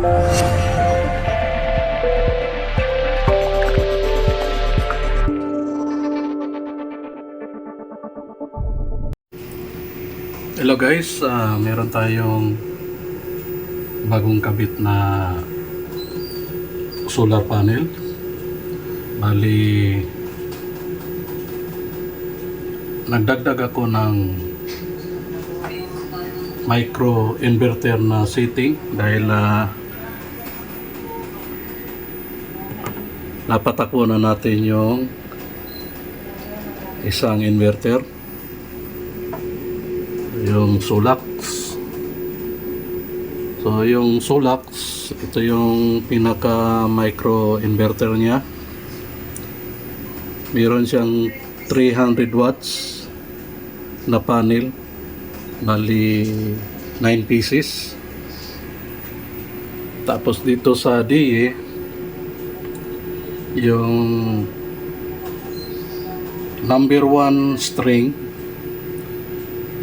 Hello guys, meron tayong bagong kabit na solar panel. Bali, nagdagdag ako ng micro inverter na setting dahil napatakbo na natin yung isang inverter, yung Solax. So yung Solax, ito yung pinaka micro inverter niya. Meron siyang 300 watts na panel, bali 9 pieces. Tapos dito sa DE, yung number 1 string,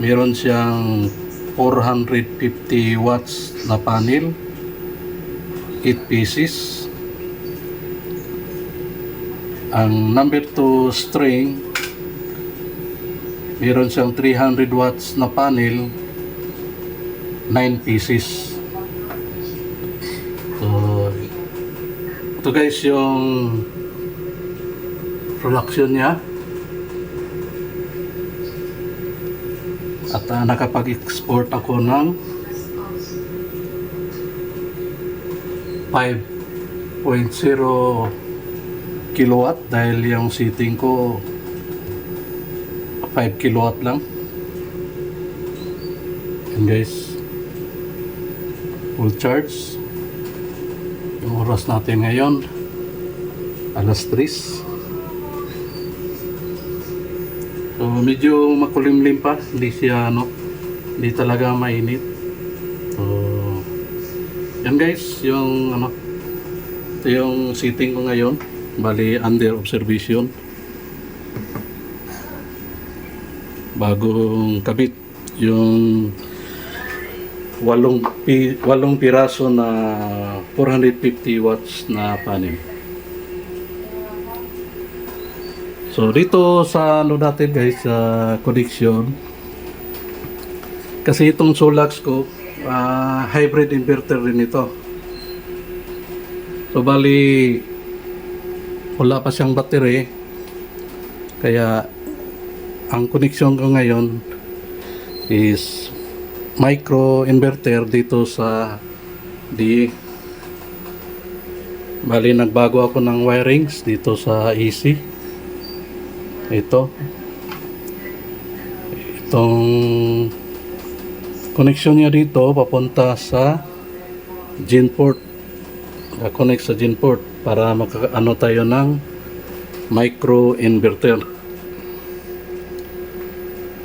meron siyang 450 watts na panel, 8 pieces. Ang number 2 string, meron siyang 300 watts na panel, 9 pieces. So ito guys yung production niya. At nakapag-export ako ng 5.0 kilowatt dahil yung setting ko 5 kilowatt lang. And guys, full charge. Yung oras natin ngayon, alas 3. So medyo makulimlim pa, hindi siya hindi talaga mainit. So yan guys, yung ito yung setting ko ngayon, bali under observation. Bagong kabit yung 8 piraso na 450 watts na panel. So dito sa natin guys, sa connection, kasi itong Solax ko hybrid inverter rin ito. So bali wala pa siyang battery, kaya ang connection ko ngayon is micro inverter dito sa DE. Bali nagbago ako ng wirings dito sa AC. Itong connection niya dito papunta sa Genport, connect sa Genport para makaano tayo ng micro inverter.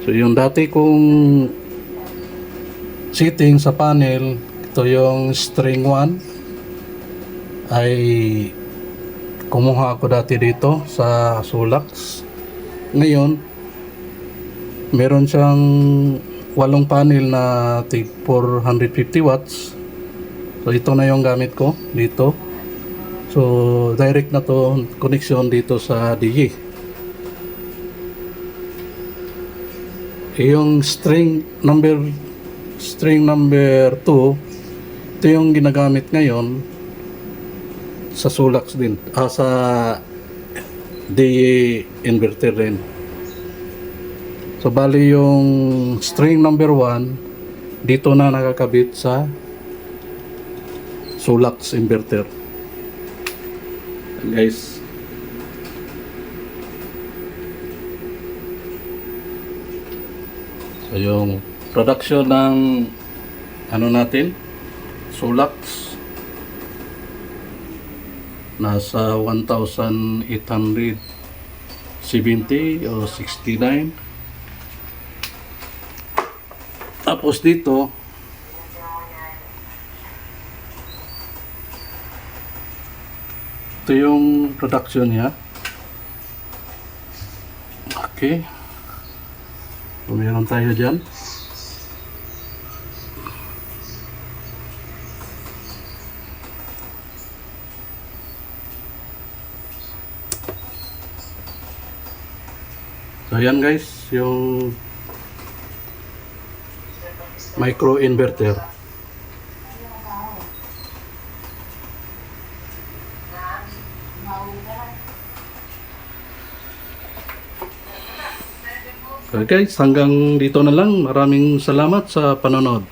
So yung dati kong setting sa panel, ito yung string 1, ay kumuha ako dati dito sa Solax. Ngayon, meron siyang 8 panel na 450 watts. So ito na yung gamit ko dito. So direct na to connection dito sa DE. Yung string number 2, ito yung ginagamit ngayon sa Solax din, sa DE inverter rin. So bali yung string number 1 dito na nakakabit sa Solax inverter. And guys, so yung production ng natin Solax nasa 1,870 o 69. Tapos dito ito yung production niya. Okay, so meron tayo dyan. So yan guys, yung micro inverter. So guys, hanggang dito na lang. Maraming salamat sa panonood.